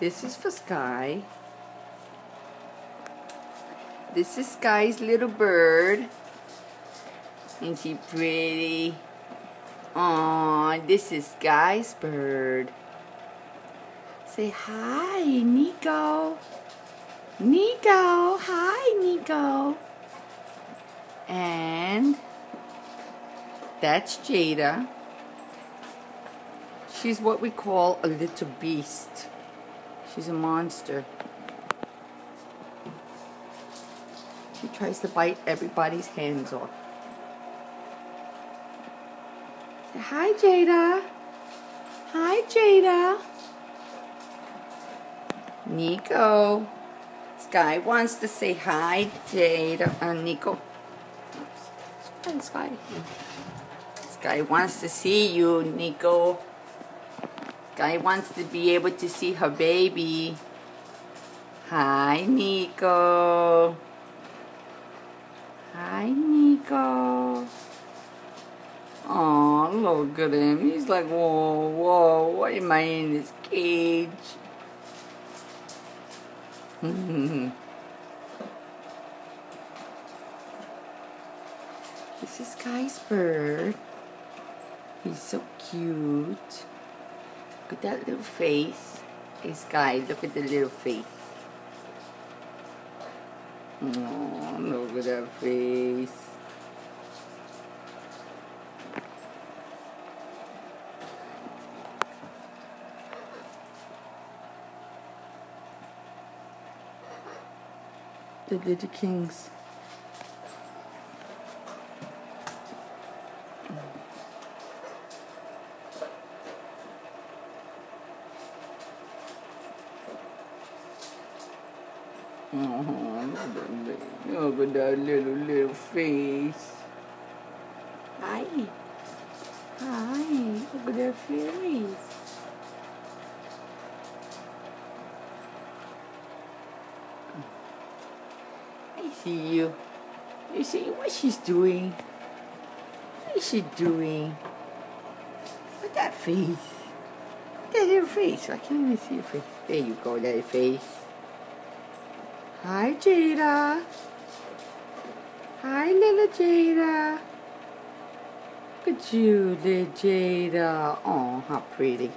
This is for Sky. This is Sky's little bird. Isn't she pretty? Aw, this is Sky's bird. Say hi, Nico. Nico, hi, Nico. And that's Jada. She's what we call a little beast. She's a monster. She tries to bite everybody's hands off. Say hi, Jada. Hi, Jada. Nico. Sky wants to say hi, Jada. Nico. Oops. Sky. Sky wants to see you, Nico. Sky wants to be able to see her baby. Hi, Nico. Hi, Nico. Oh, look at him. He's like, whoa, whoa, why am I in this cage? This is Sky's bird. He's so cute. Look at that little face. Hey, Sky, look at the little face. Oh, look at that face. The little kings. Oh, look at that little face. Hi. Hi. Look at that face. I see you. You see what she's doing? What is she doing? Look at that face. Look at that little face. I can't even see your face. There you go, that face. Hi, Jada. Hi, little Jada. Look at you, little Jada. Oh, how pretty.